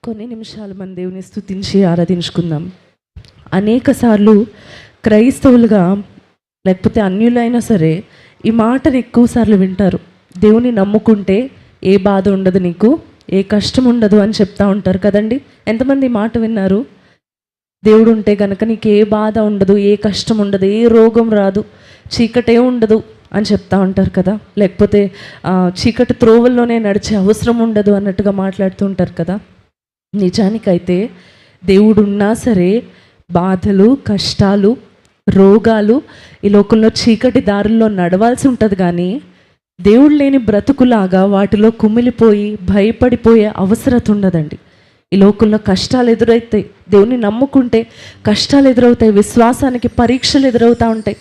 కొన్ని నిమిషాలు మన దేవుని స్తుతించి ఆరాధించుకుందాం. అనేక సార్లు క్రైస్తవులుగా లేకపోతే అన్యులైనా సరే ఈ మాటను ఎక్కువసార్లు వింటారు. దేవుని నమ్ముకుంటే ఏ బాధ ఉండదు, నీకు ఏ కష్టం ఉండదు అని చెప్తా ఉంటారు కదండి. ఎంతమంది ఈ మాట విన్నారు? దేవుడు ఉంటే కనుక నీకు ఏ బాధ ఉండదు, ఏ కష్టం ఉండదు, ఏ రోగం రాదు, చీకటే ఉండదు అని చెప్తా ఉంటారు కదా. లేకపోతే చీకటి త్రోవల్లోనే నడిచే అవసరం ఉండదు అన్నట్టుగా మాట్లాడుతూ ఉంటారు కదా. నిజానికైతే దేవుడు ఉన్నా సరే బాధలు, కష్టాలు, రోగాలు ఈ లోకంలో చీకటి దారుల్లో నడవాల్సి ఉంటుంది. కానీ దేవుడు లేని బ్రతుకులాగా వాటిలో కుమిలిపోయి భయపడిపోయే అవసరం ఉండదండి. ఈ లోకంలో కష్టాలు ఎదురవుతాయి, దేవుని నమ్ముకుంటే కష్టాలు ఎదురవుతాయి, విశ్వాసానికి పరీక్షలు ఎదురవుతూ ఉంటాయి,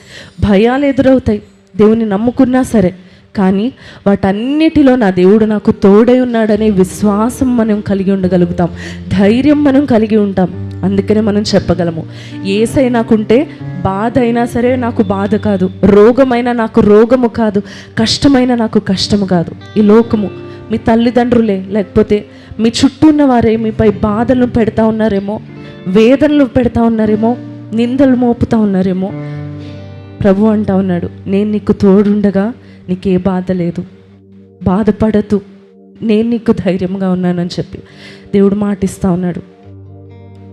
భయాలు ఎదురవుతాయి దేవుని నమ్ముకున్నా సరే. కానీ వాటన్నిటిలో నా దేవుడు నాకు తోడై ఉన్నాడనే విశ్వాసం మనం కలిగి ఉండగలుగుతాం, ధైర్యం మనం కలిగి ఉంటాం. అందుకనే మనం చెప్పగలము, యేసై నాకుంటే బాధ అయినా సరే నాకు బాధ కాదు, రోగమైనా నాకు రోగము కాదు, కష్టమైనా నాకు కష్టము కాదు. ఈ లోకము, మీ తల్లిదండ్రులే లేకపోతే మీ చుట్టూ ఉన్నవారే మీపై బాధలను పెడతా ఉన్నారేమో, వేదనలు పెడతా ఉన్నారేమో, నిందలు మోపుతా ఉన్నారేమో. ప్రభు అంటా ఉన్నాడు, నేను నీకు తోడుండగా నీకే బాధ లేదు, బాధపడద్దు, నేను నీకు ధైర్యంగా ఉన్నానని చెప్పి దేవుడు మాటిస్తూ ఉన్నాడు.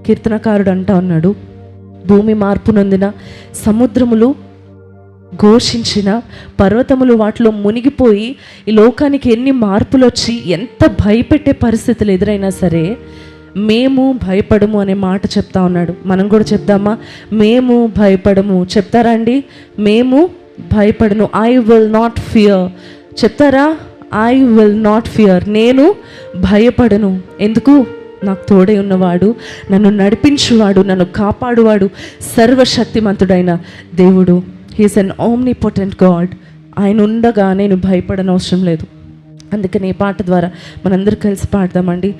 కీర్తనకారుడు అంటా ఉన్నాడు, భూమి మార్పు నొందిన, సముద్రములు ఘోషించిన, పర్వతములు వాటిలో మునిగిపోయి ఈ లోకానికి ఎన్ని మార్పులు వచ్చి ఎంత భయపెట్టే పరిస్థితులు ఎదురైనా సరే మేము భయపడము అనే మాట చెప్తా ఉన్నాడు. మనం కూడా చెప్దామా? మేము భయపడము. చెప్తారా అండి? మేము భయపడను. I will not fear. చెప్తారా? I will not fear. నేను భయపడను. ఎందుకు? నాకు తోడై ఉన్నవాడు, నన్ను నడిపించువాడు, నన్ను కాపాడువాడు సర్వశక్తిమంతుడైన దేవుడు. హీఈస్ అన్ ఓమ్నిపోటెంట్ గాడ్. ఆయన ఉండగా నేను భయపడనవసరం లేదు. అందుకని ఈ పాట ద్వారా మనందరూ కలిసి పాడదామండి.